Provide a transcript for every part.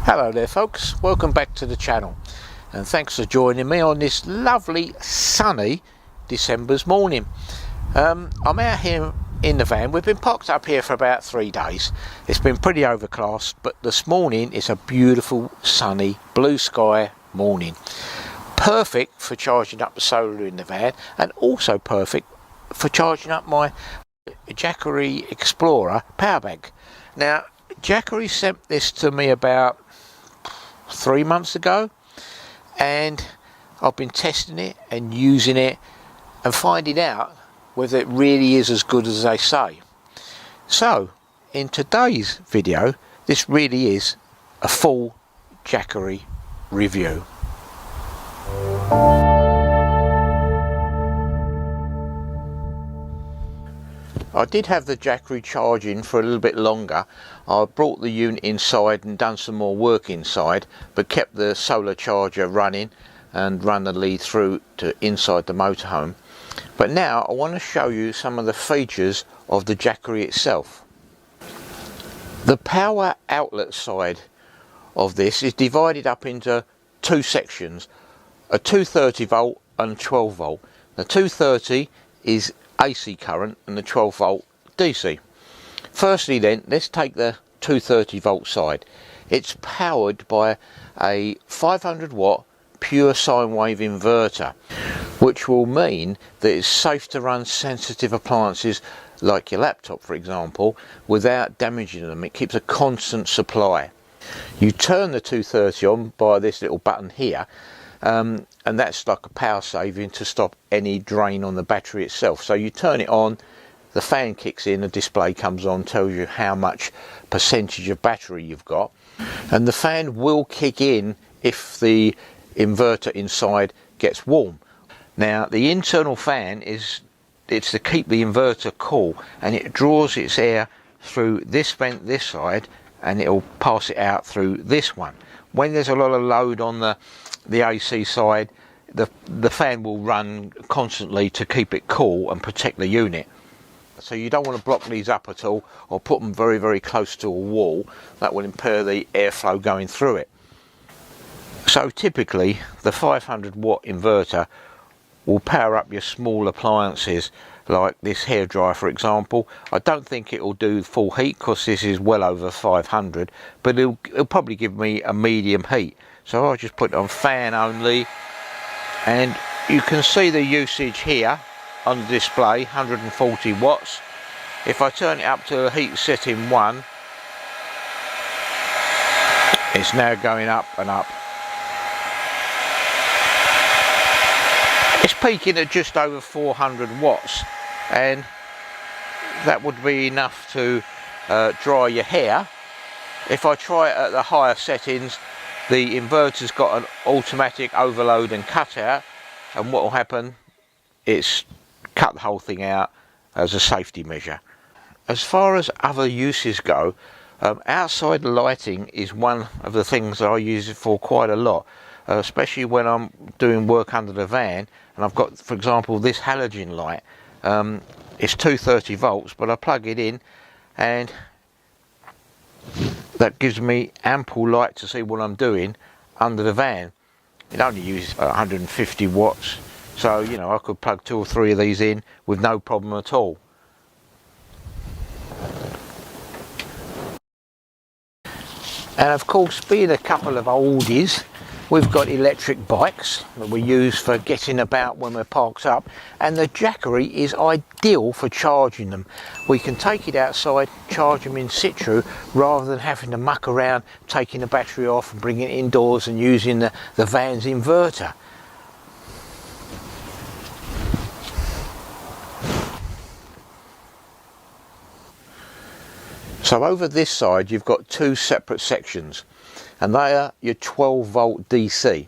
Hello there folks, welcome back to the channel and thanks for joining me on this lovely sunny December's morning. I'm out here in the van. We've been parked up here for about 3 days. It's been pretty overcast, but this morning it's a beautiful sunny blue sky morning. Perfect for charging up the solar in the van and also perfect for charging up my Jackery Explorer power bank. Now Jackery sent this to me about 3 months ago and I've been testing it and using it and finding out whether it really is as good as they say. So in today's video this really is a full Jackery review. I did have the Jackery charging for a little bit longer. I brought the unit inside and done some more work inside, but kept the solar charger running and run the lead through to inside the motorhome. But now I want to show you some of the features of the Jackery itself. The power outlet side of this is divided up into two sections, a 230 volt and 12 volt. The 230 is AC current and the 12 volt DC. Firstly then, let's take the 230 volt side. It's powered by a 500 watt pure sine wave inverter, which will mean that it's safe to run sensitive appliances like your laptop, for example, without damaging them. It keeps a constant supply. You turn the 230 on by this little button here, and that's like a power saving to stop any drain on the battery itself. So you turn it on, the fan kicks in, the display comes on, tells you how much percentage of battery you've got, and the fan will kick in if the inverter inside gets warm. Now the internal fan it's to keep the inverter cool, and it draws its air through this vent this side and it'll pass it out through this one. When there's a lot of load on the AC side, the fan will run constantly to keep it cool and protect the unit. So you don't want to block these up at all or put them very, very close to a wall. That will impair the airflow going through it. So typically the 500 watt inverter will power up your small appliances like this hairdryer, for example. I don't think it will do full heat because this is well over 500, but it'll probably give me a medium heat. So I'll just put it on fan only, and you can see the usage here on the display, 140 watts. If I turn it up to heat setting 1, it's now going up and up. It's peaking at just over 400 watts, and that would be enough to dry your hair. If I try it at the higher settings, the inverter's got an automatic overload and cutout, and what will happen is cut the whole thing out as a safety measure. As far as other uses go, outside lighting is one of the things that I use it for quite a lot, especially when I'm doing work under the van and I've got, for example, this halogen light. It's 230 volts, but I plug it in and that gives me ample light to see what I'm doing under the van. It only uses 150 watts, so you know I could plug 2 or 3 of these in with no problem at all. And of course, being a couple of oldies, we've got electric bikes that we use for getting about when we're parked up, and the Jackery is ideal for charging them. We can take it outside, charge them in situ, rather than having to muck around taking the battery off and bringing it indoors and using the van's inverter. So over this side you've got 2 separate sections, and they are your 12 volt DC,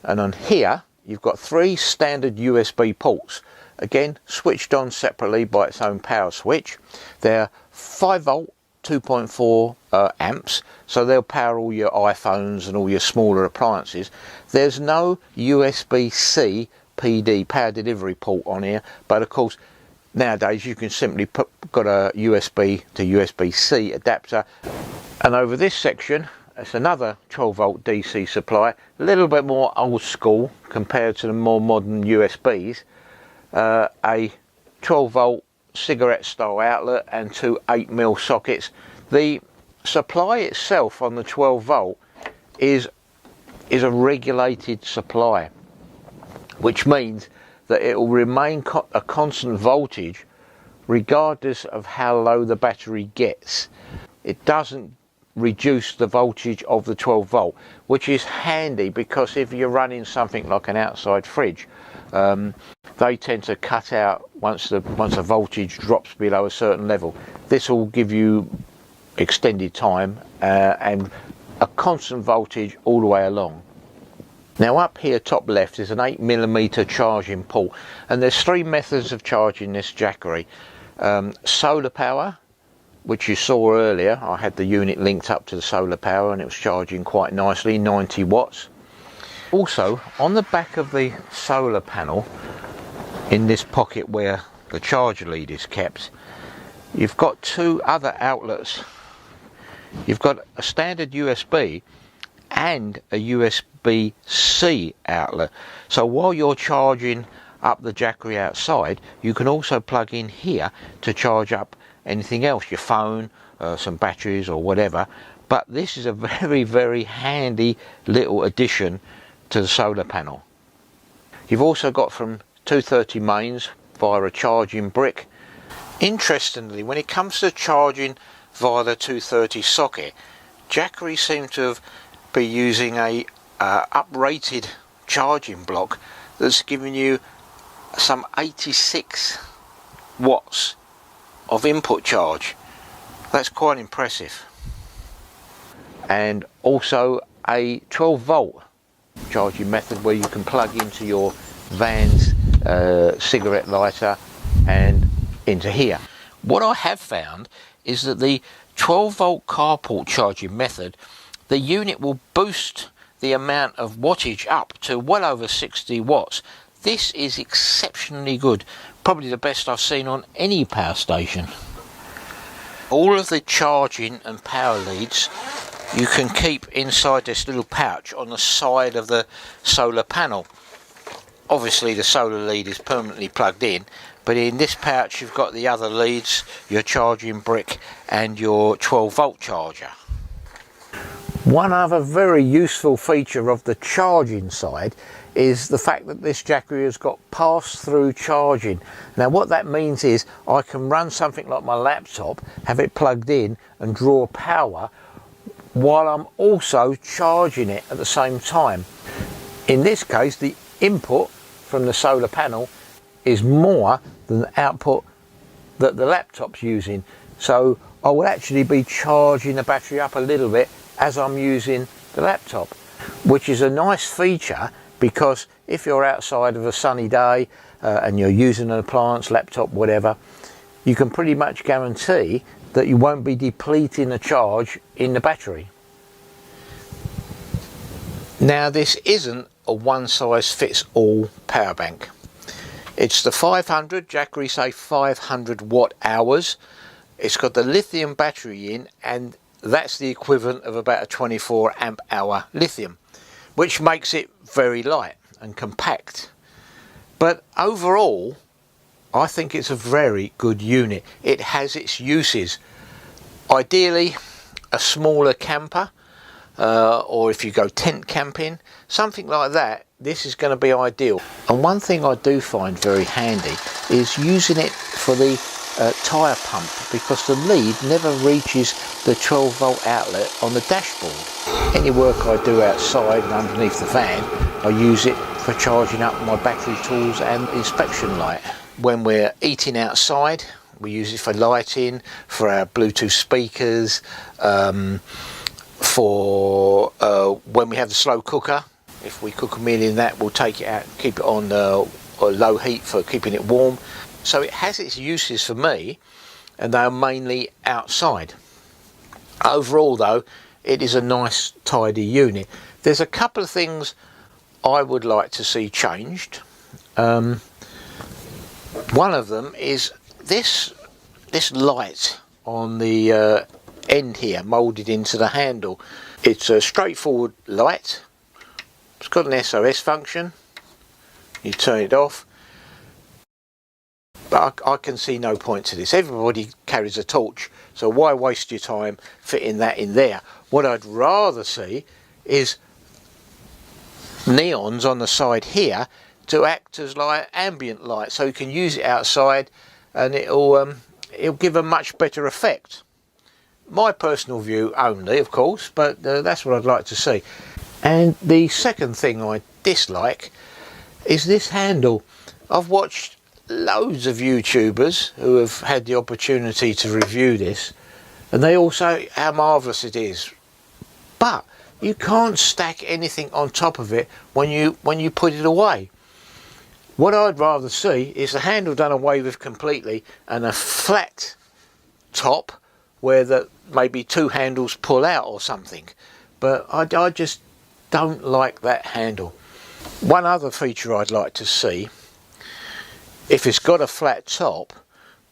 and on here you've got 3 standard USB ports, again switched on separately by its own power switch. They're 5 volt 2.4 amps, so they'll power all your iPhones and all your smaller appliances. There's no USB-C PD power delivery port on here, but of course nowadays you can simply got a USB to USB-C adapter. And over this section it's another 12 volt DC supply, a little bit more old school compared to the more modern USBs. A 12 volt cigarette style outlet and two 8mm sockets. The supply itself on the 12 volt is a regulated supply, which means that it will remain a constant voltage regardless of how low the battery gets. It doesn't reduce the voltage of the 12 volt, which is handy because if you're running something like an outside fridge, they tend to cut out once the voltage drops below a certain level. This will give you extended time and a constant voltage all the way along. Now up here top left is an 8mm charging port, and there's three methods of charging this Jackery. Solar power, which you saw earlier. I had the unit linked up to the solar power and it was charging quite nicely, 90 watts. Also on the back of the solar panel, in this pocket where the charger lead is kept, you've got two other outlets. You've got a standard USB and a USB-C outlet. So while you're charging up the Jackery outside, you can also plug in here to charge up anything else, your phone, some batteries or whatever. But this is a very, very handy little addition to the solar panel. You've also got from 230 mains via a charging brick. Interestingly, when it comes to charging via the 230 socket, Jackery seem to be using a uprated charging block that's giving you some 86 watts of input charge. That's quite impressive. And also a 12 volt charging method where you can plug into your van's cigarette lighter and into here. What I have found is that the 12 volt carport charging method, the unit will boost the amount of wattage up to well over 60 watts. This is exceptionally good, probably the best I've seen on any power station. All of the charging and power leads you can keep inside this little pouch on the side of the solar panel. Obviously the solar lead is permanently plugged in, but in this pouch you've got the other leads, your charging brick and your 12 volt charger. One other very useful feature of the charging side is the fact that this Jackery has got pass-through charging. Now what that means is I can run something like my laptop, have it plugged in and draw power while I'm also charging it at the same time. In this case the input from the solar panel is more than the output that the laptop's using, so I will actually be charging the battery up a little bit as I'm using the laptop, which is a nice feature because if you're outside of a sunny day and you're using an appliance, laptop, whatever, you can pretty much guarantee that you won't be depleting the charge in the battery. Now this isn't a one-size-fits-all power bank. It's the 500, Jackery say 500 watt hours. It's got the lithium battery in, and that's the equivalent of about a 24 amp hour lithium, which makes it very light and compact. But overall I think it's a very good unit. It has its uses. Ideally a smaller camper, or if you go tent camping, something like that, this is going to be ideal. And one thing I do find very handy is using it for the tyre pump, because the lead never reaches the 12 volt outlet on the dashboard. Any work I do outside and underneath the van, I use it for charging up my battery tools and inspection light. When we're eating outside, we use it for lighting, for our Bluetooth speakers, for when we have the slow cooker. If we cook a meal in that, we'll take it out and keep it on low heat for keeping it warm. So it has its uses for me, and they are mainly outside. Overall though, it is a nice tidy unit. There's a couple of things I would like to see changed. One of them is this light on the end here, moulded into the handle. It's a straightforward light. It's got an SOS function. You turn it off. But I can see no point to this. Everybody carries a torch, so why waste your time fitting that in there? What I'd rather see is neons on the side here to act as like ambient light, so you can use it outside and it'll give a much better effect. My personal view only, of course, but that's what I'd like to see. And the second thing I dislike is this handle. I've watched loads of YouTubers who have had the opportunity to review this, and they all say how marvellous it is, but you can't stack anything on top of it when you put it away. What I'd rather see is the handle done away with completely and a flat top where maybe two handles pull out or something, but I just don't like that handle. One other feature I'd like to see, if it's got a flat top,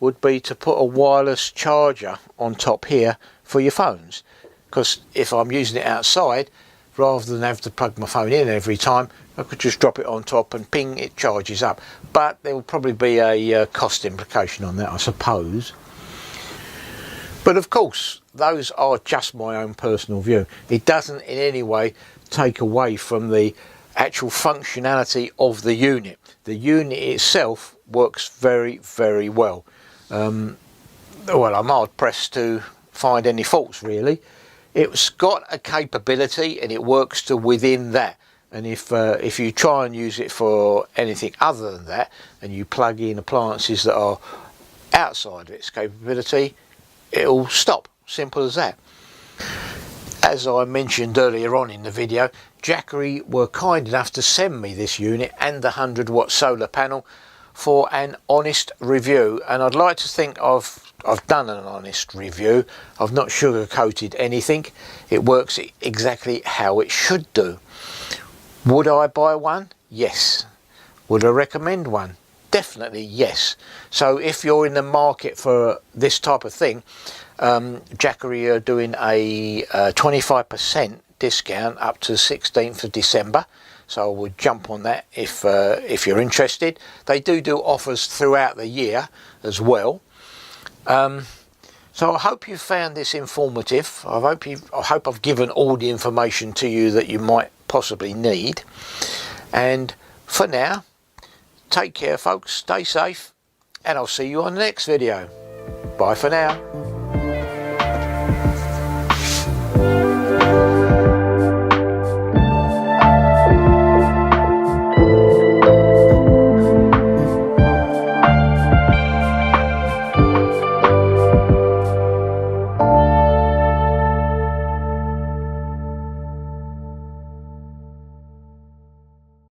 would be to put a wireless charger on top here for your phones, because if I'm using it outside, rather than have to plug my phone in every time, I could just drop it on top and ping, it charges up. But there will probably be a cost implication on that, I suppose. But of course, those are just my own personal view. It doesn't in any way take away from the actual functionality of the unit. The unit itself works very, very well. Well, I'm hard pressed to find any faults really. It's got a capability and it works to within that. And if you try and use it for anything other than that, and you plug in appliances that are outside of its capability, it'll stop. Simple as that. As I mentioned earlier on in the video, Jackery were kind enough to send me this unit and the 100-watt solar panel for an honest review, and I'd like to think I've done an honest review. I've not sugar-coated anything. It works exactly how it should do. Would I buy one? Yes. Would I recommend one? Definitely yes. So if you're in the market for this type of thing, Jackery are doing a 25% discount up to 16th of December. So I would jump on that if you're interested. They do offers throughout the year as well. So I hope you found this informative. I hope I've given all the information to you that you might possibly need. And for now, take care folks, stay safe, and I'll see you on the next video. Bye for now.